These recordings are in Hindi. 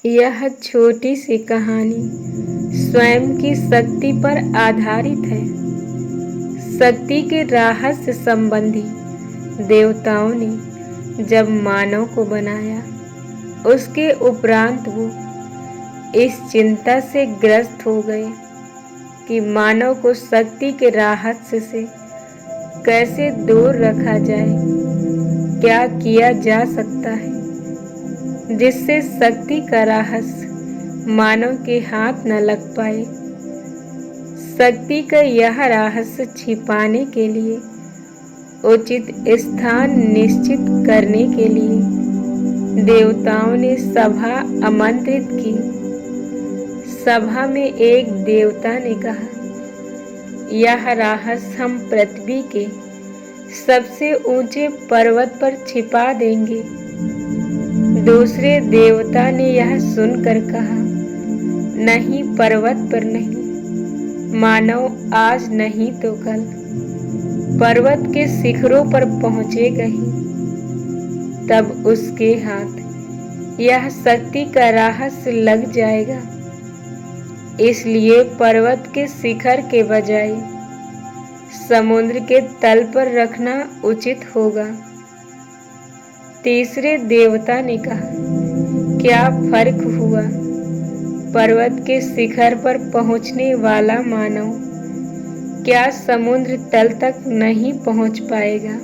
यह छोटी सी कहानी स्वयं की शक्ति पर आधारित है। शक्ति के रहस्य संबंधी देवताओं ने जब मानव को बनाया, उसके उपरांत वो इस चिंता से ग्रस्त हो गए कि मानव को शक्ति के रहस्य से कैसे दूर रखा जाए। क्या किया जा सकता है जिससे शक्ति का रहस्य मानव के हाथ न लग पाए। शक्ति का यह रहस्य छिपाने के लिए उचित स्थान निश्चित करने के लिए देवताओं ने सभा आमंत्रित की। सभा में एक देवता ने कहा, यह रहस्य हम पृथ्वी के सबसे ऊंचे पर्वत पर छिपा देंगे। दूसरे देवता ने यह सुनकर कहा, नहीं, पर्वत पर नहीं, मानव आज नहीं तो कल पर्वत के शिखरों पर पहुंचेगा ही। तब उसके हाथ यह शक्ति का रहस्य लग जाएगा। इसलिए पर्वत के शिखर के बजाय समुद्र के तल पर रखना उचित होगा। तीसरे देवता ने कहा, क्या फर्क हुआ? पर्वत के शिखर पर पहुंचने वाला मानव क्या समुद्र तल तक नहीं पहुंच पाएगा?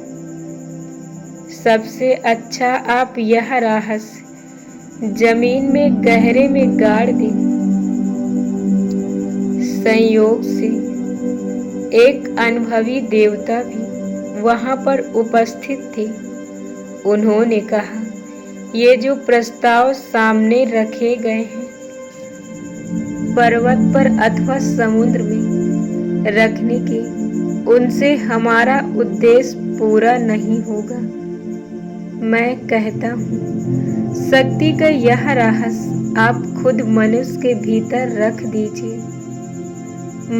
सबसे अच्छा आप यह रहस्य जमीन में गहरे में गाड़ दें। संयोग से एक अनुभवी देवता भी वहां पर उपस्थित थे। उन्होंने कहा, ये जो प्रस्ताव सामने रखे गए हैं, पर्वत पर अथवा समुद्र में रखने के, उनसे हमारा उद्देश्य पूरा नहीं होगा। मैं कहता हूँ, शक्ति का यह रहस्य आप खुद मनुष्य के भीतर रख दीजिए।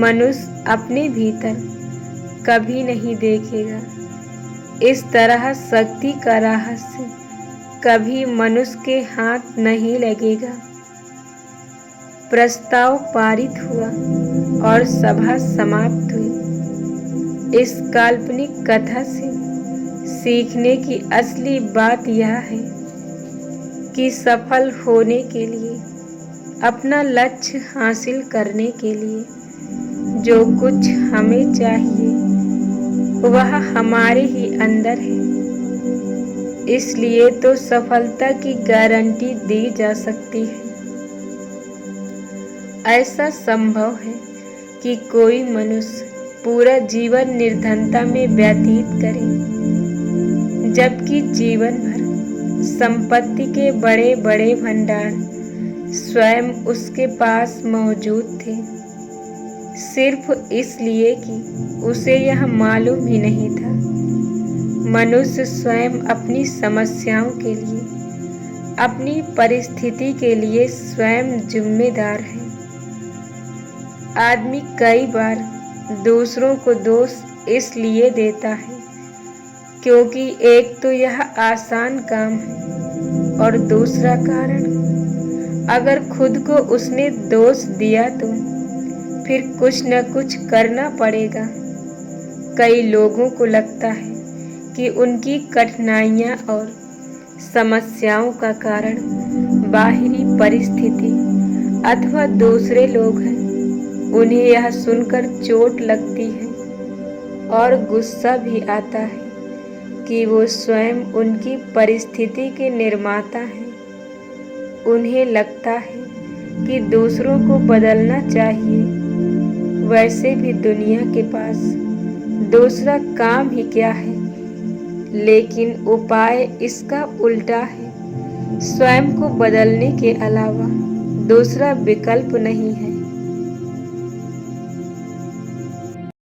मनुष्य अपने भीतर कभी नहीं देखेगा। इस तरह शक्ति का रहस्य कभी मनुष्य के हाथ नहीं लगेगा। प्रस्ताव पारित हुआ और सभा समाप्त हुई। इस काल्पनिक कथा से सीखने की असली बात यह है कि सफल होने के लिए, अपना लक्ष्य हासिल करने के लिए जो कुछ हमें चाहिए वह हमारे ही अंदर है। इसलिए तो सफलता की गारंटी दी जा सकती है। ऐसा संभव है कि कोई मनुष्य पूरा जीवन निर्धनता में व्यतीत करे, जबकि जीवन भर संपत्ति के बड़े बड़े भंडार स्वयं उसके पास मौजूद थे, सिर्फ इसलिए कि उसे यह मालूम ही नहीं था। मनुष्य स्वयं अपनी समस्याओं के लिए, अपनी परिस्थिति के लिए स्वयं जिम्मेदार है। आदमी कई बार दूसरों को दोष इसलिए देता है क्योंकि एक तो यह आसान काम है और दूसरा कारण, अगर खुद को उसने दोष दिया तो फिर कुछ न कुछ करना पड़ेगा। कई लोगों को लगता है कि उनकी कठिनाइयां और समस्याओं का कारण बाहरी परिस्थिति अथवा दूसरे लोग हैं। उन्हें यह सुनकर चोट लगती है और गुस्सा भी आता है कि वो स्वयं उनकी परिस्थिति के निर्माता हैं। उन्हें लगता है कि दूसरों को बदलना चाहिए। वैसे भी दुनिया के पास दूसरा काम ही क्या है, लेकिन उपाय इसका उल्टा है। स्वयं को बदलने के अलावा दूसरा विकल्प नहीं है।